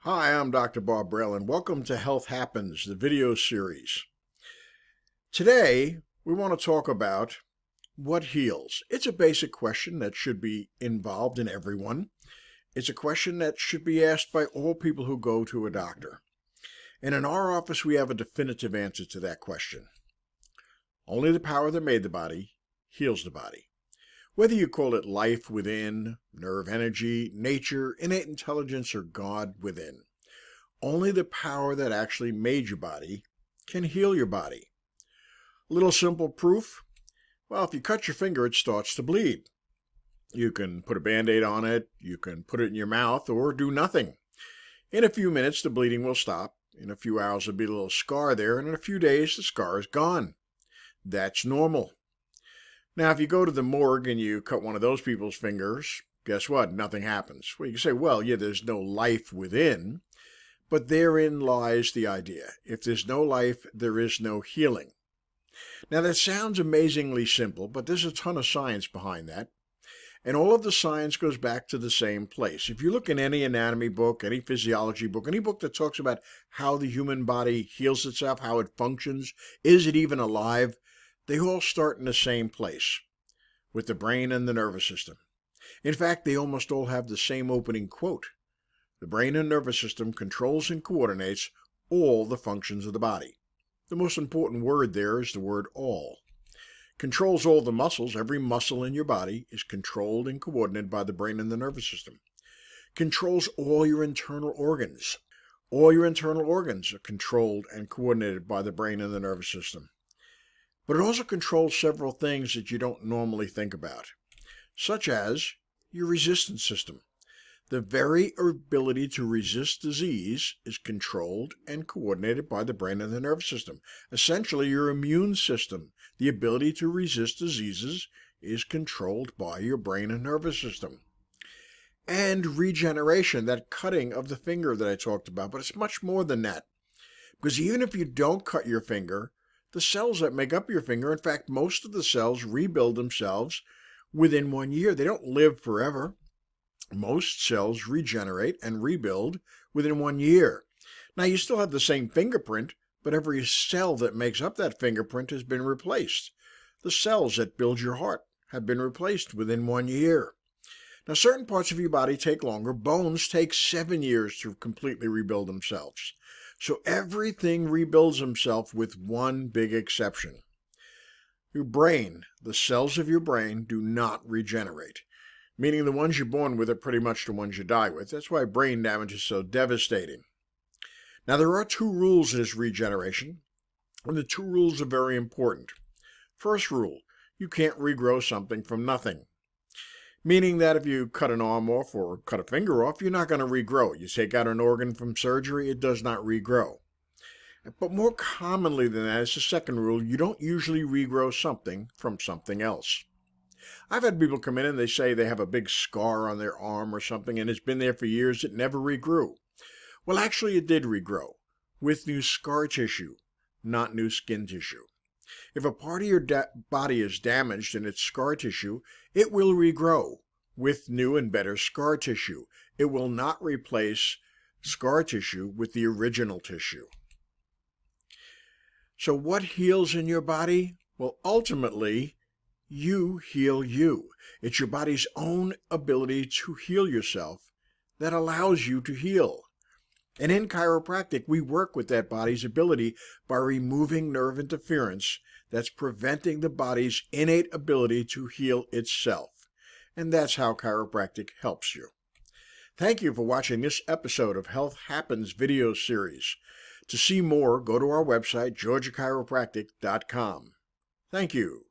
Hi, I'm Dr. Bob Braile, and welcome to Health Happens, the video series. Today, we want to talk about what heals. It's a basic question that should be involved in everyone. It's a question that should be asked by all people who go to a doctor. And in our office, we have a definitive answer to that question. Only the power that made the body heals the body. Whether you call it life within, nerve energy, nature, innate intelligence, or God within, only the power that actually made your body can heal your body. A little simple proof? Well, if you cut your finger, it starts to bleed. You can put a Band-Aid on it, you can put it in your mouth, or do nothing. In a few minutes, the bleeding will stop. In a few hours, there'll be a little scar there, and in a few days, the scar is gone. That's normal. Now, if you go to the morgue and you cut one of those people's fingers, guess what? Nothing happens. Well, you can say, well, yeah, there's no life within, but therein lies the idea. If there's no life, there is no healing. Now, that sounds amazingly simple, but there's a ton of science behind that. And all of the science goes back to the same place. If you look in any anatomy book, any physiology book, any book that talks about how the human body heals itself, how it functions, is it even alive, they all start in the same place, with the brain and the nervous system. In fact, they almost all have the same opening quote. The brain and nervous system controls and coordinates all the functions of the body. The most important word there is the word all. Controls all the muscles. Every muscle in your body is controlled and coordinated by the brain and the nervous system. Controls all your internal organs. All your internal organs are controlled and coordinated by the brain and the nervous system. But it also controls several things that you don't normally think about, such as your resistance system. The very ability to resist disease is controlled and coordinated by the brain and the nervous system. Essentially, your immune system, the ability to resist diseases, is controlled by your brain and nervous system. And regeneration, that cutting of the finger that I talked about, but it's much more than that. Because even if you don't cut your finger, the cells that make up your finger, in fact, most of the cells rebuild themselves within 1 year. They don't live forever. Most cells regenerate and rebuild within 1 year. Now, you still have the same fingerprint, but every cell that makes up that fingerprint has been replaced. The cells that build your heart have been replaced within 1 year. Now, certain parts of your body take longer. Bones take 7 years to completely rebuild themselves. So everything rebuilds itself with one big exception. Your brain, the cells of your brain, do not regenerate. Meaning the ones you're born with are pretty much the ones you die with. That's why brain damage is so devastating. Now, there are 2 rules in this regeneration, and the 2 rules are very important. First rule, you can't regrow something from nothing. Meaning that if you cut an arm off or cut a finger off, you're not going to regrow. You take out an organ from surgery, it does not regrow. But more commonly than that, it's the second rule, you don't usually regrow something from something else. I've had people come in and they say they have a big scar on their arm or something and it's been there for years, it never regrew. Well, actually it did regrow, with new scar tissue, not new skin tissue. If a part of your body is damaged in its scar tissue, it will regrow with new and better scar tissue. It will not replace scar tissue with the original tissue. So what heals in your body? Well, ultimately, you heal you. It's your body's own ability to heal yourself that allows you to heal. And in chiropractic, we work with that body's ability by removing nerve interference that's preventing the body's innate ability to heal itself. And that's how chiropractic helps you. Thank you for watching this episode of Health Happens video series. To see more, go to our website, georgiachiropractic.com. Thank you.